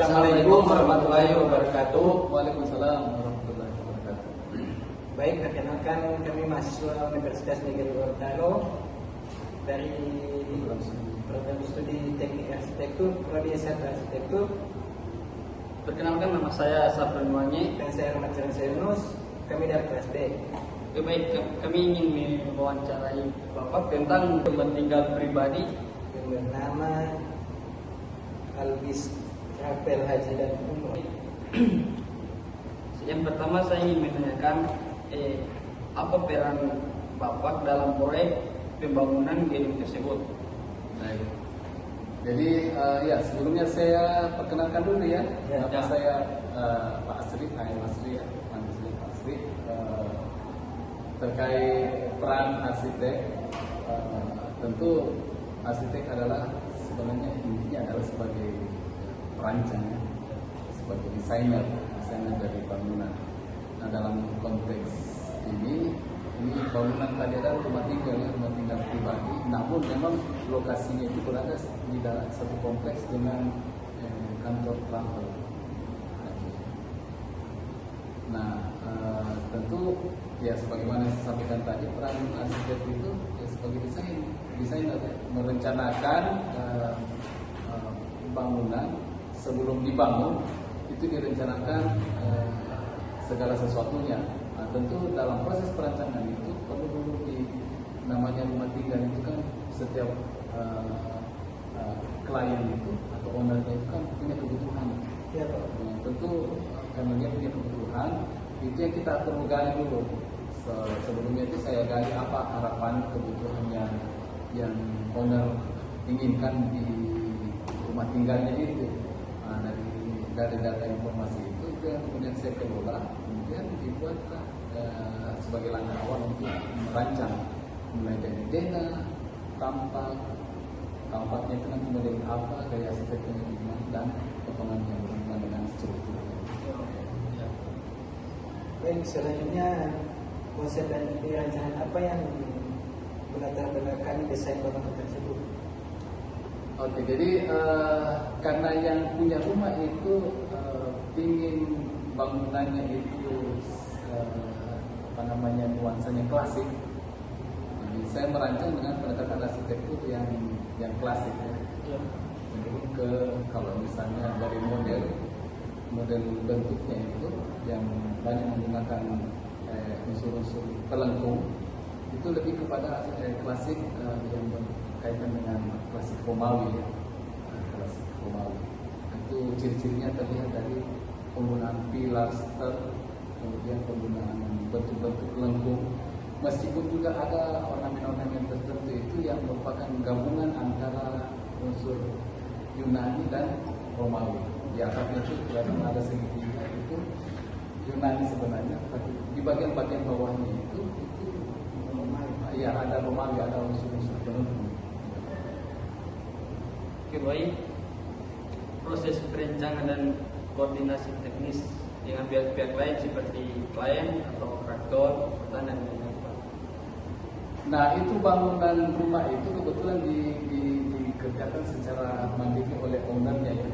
Assalamualaikum warahmatullahi wabarakatuh. Waalaikumsalam warahmatullahi wabarakatuh. Baik, perkenalkan kami mahasiswa Universitas Negeri Gorontalo dari program studi Teknik Arsitektur, Prodi S1 Arsitektur. Perkenalkan, nama saya Safran Wangi. Dan saya Ahmad Yunus. Kami dari kelas B. Baik, kami ingin mewawancarai Bapak tentang tempat tinggal pribadi Yang bernama Albis Rapel Haji dan Umroh. Yang pertama saya ingin menanyakan apa peran Bapak dalam proyek pembangunan gedung tersebut? Baik. Jadi sebelumnya saya perkenalkan dulu ya. Nama saya Pak Asri, Asri ya, Pak Asri. Terkait peran arsitek, tentu arsitek adalah sebenarnya intinya adalah sebagai perancang, sebagai desainer dari bangunan. Nah, dalam konteks ini bangunan tadi adalah rumah tinggal pribadi. Namun memang lokasinya itu berada di dalam satu kompleks dengan kantor travel. Nah, tentu ya sebagaimana saya sampaikan tadi, peran arsitek itu ya sebagai desainer merencanakan bangunan sebelum dibangun, itu direncanakan segala sesuatunya. Nah, tentu dalam proses perancangan itu perlu dulu namanya rumah tinggal itu kan setiap klien itu atau ownernya itu kan punya kebutuhan. Ya, Pak. Nah, tentu karena dia punya kebutuhan, itu yang kita perlu gali dulu. Sebelumnya itu saya gali apa harapan kebutuhan yang owner inginkan di rumah tinggalnya itu. Nah, dari data informasi itu yang kemudian saya kelola, kemudian dibuatlah sebagai langkah awal untuk merancang mulai dari dena, tampaknya itu nanti model apa, gaya arsitekturnya gimana, dan potongan yang berhubungan dengan struktur. Baik, selanjutnya konsep dan ide rancangan apa yang melatar belakangi desain bangunan tersebut? Oke, jadi karena yang punya rumah itu ingin bangunannya itu nuansanya klasik. Jadi saya merancang dengan pendekatan arsitektur yang klasik ya. Cenderung ke kalau misalnya dari model bentuknya itu yang banyak menggunakan unsur-unsur pelengkung, itu lebih kepada klasik yang berkaitan dengan klasik Romawi ya. Klasik Romawi itu ciri-cirinya terlihat dari penggunaan pilaster, kemudian penggunaan bentuk-bentuk pelengkung, meskipun juga ada ornamen-ornamen tertentu itu yang merupakan gabungan antara unsur Yunani dan Romawi. Di atapnya itu kelihatan ada segitiga itu Yunani sebenarnya, tapi di bagian-bagian bawahnya itu ya ada Romawi, ada unsur-unsur pelengkung. Oke, baik. Proses perencanaan dan koordinasi teknis dengan pihak-pihak lain seperti klien atau kontraktor, dan lain-lain. Nah, itu bangunan rumah itu kebetulan dikerjakan secara mandiri oleh ownernya ya.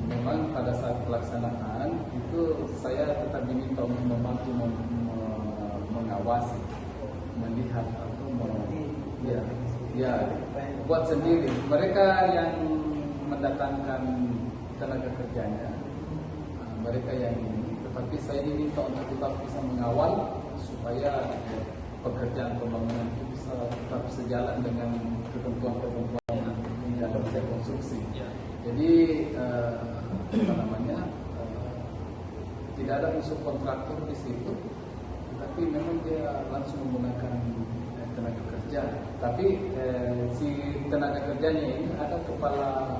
Memang pada saat pelaksanaan itu saya tetap diminta untuk membantu mengawasi, melihat atau buat sendiri. Mereka yang mendatangkan tenaga kerjanya, mereka yang tetapi saya diminta untuk tetap bisa mengawal supaya pekerjaan pembangunan itu bisa tetap sejalan dengan ketentuan-ketentuan yang dalam konstruksi. Jadi tidak ada unsur kontraktor di situ, tapi memang dia langsung menggunakan tenaga kerja. Tapi si tenaga kerjanya ini ada kepala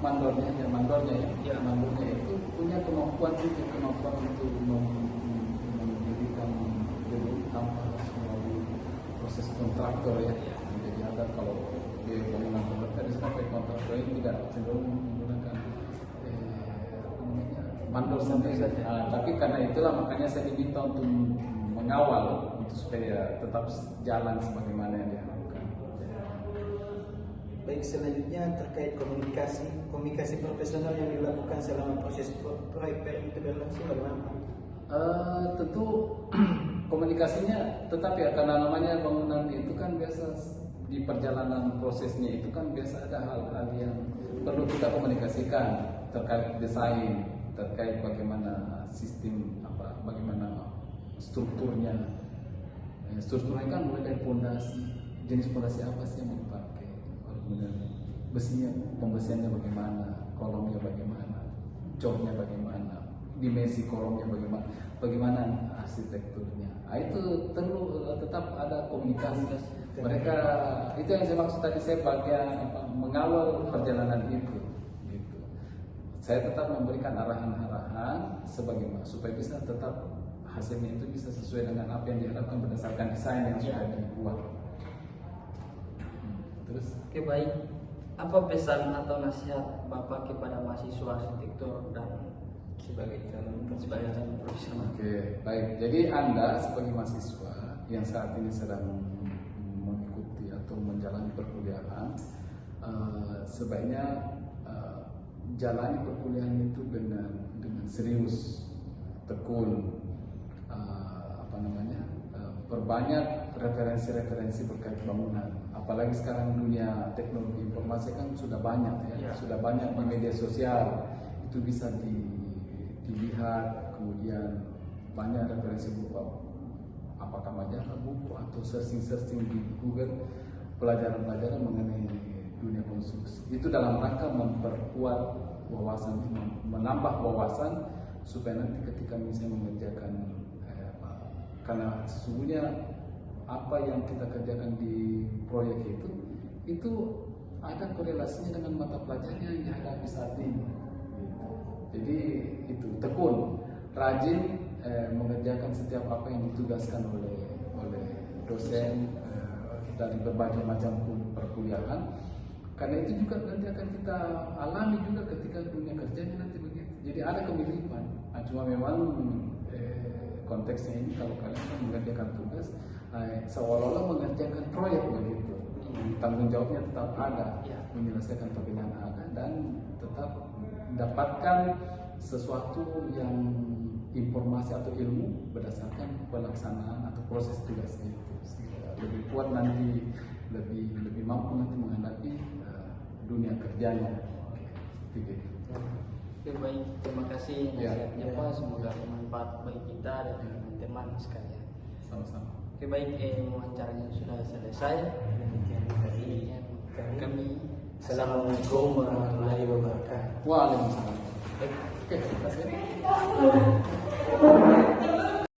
mandornya itu punya kemampuan untuk mendirikan gedung tanpa melalui proses kontraktor ya. Jadi ada kalau di bangunan kontraktor sampai kontraktor ini tidak cenderung menggunakan mandor sendiri. Tapi karena itulah makanya saya diminta untuk mengawal untuk supaya tetap jalan sebagaimana yang diharapkan. Baik, selanjutnya terkait komunikasi profesional yang dilakukan selama proses proyek itu berlangsung bagaimana Pak? Tentu komunikasinya tetap ya, karena namanya bangunan itu kan biasa di perjalanan prosesnya itu kan biasa ada hal-hal yang perlu kita komunikasikan terkait desain, terkait bagaimana sistem bagaimana strukturnya. Strukturnya kan mulai dari pondasi, jenis pondasi apa sih yang mau dipakai, kemudian besinya, pembesiannya bagaimana, kolomnya bagaimana, joknya bagaimana, dimensi kolomnya bagaimana arsitekturnya. Itu tetap ada komunikasi. Mereka itu yang saya maksud tadi, saya bagian mengawal perjalanan itu. Gitu. Saya tetap memberikan arahan-arahan sebagaimana supaya bisa tetap hasilnya itu bisa sesuai dengan apa yang diharapkan berdasarkan desain yang sudah dibuat. Terus? Oke, baik. Apa pesan atau nasihat Bapak kepada mahasiswa arsitektur dan sebagai calon profesional? Oke, baik. Jadi Anda sebagai mahasiswa yang saat ini sedang mengikuti atau menjalani perkuliahan, sebaiknya jalani perkuliahan itu dengan serius, tekun, perbanyak referensi-referensi berkait bangunan. Apalagi sekarang dunia teknologi informasi kan sudah banyak ya, sudah banyak di media sosial, itu bisa dilihat, kemudian banyak referensi buku, apakah majalah, buku atau searching di Google, pelajaran-pelajaran mengenai dunia konstruksi. Itu dalam rangka memperkuat wawasan, menambah wawasan supaya nanti ketika misalnya mengerjakan karena sesungguhnya apa yang kita kerjakan di proyek itu ada korelasinya dengan mata pelajaran yang dihadapi saat ini. Jadi itu tekun, rajin mengerjakan setiap apa yang ditugaskan oleh dosen dari berbagai macam perkuliahan. Karena itu juga nanti akan kita alami juga ketika dunia kerjanya nanti begitu. Jadi ada kemiripan. Cuma memang konteksnya ini kalau kalian kan mengerjakan tugas seolah-olah mengerjakan proyek begitu. Tanggung jawabnya tetap ada, menyelesaikan pekerjaan ada dan tetap mendapatkan sesuatu yang informasi atau ilmu berdasarkan pelaksanaan atau proses tugasnya itu. Lebih kuat nanti, lebih mampu nanti menghadapi dunia kerjanya. Oke, baik, terima kasih nasihatnya Pak. Semoga bermanfaat bagi kita dan teman-teman sekalian. Sama-sama. Oke, baik, wawancaranya sudah selesai. Kami Assalamualaikum warahmatullahi wabarakatuh. Waalaikumsalam. Oke, terima kasih.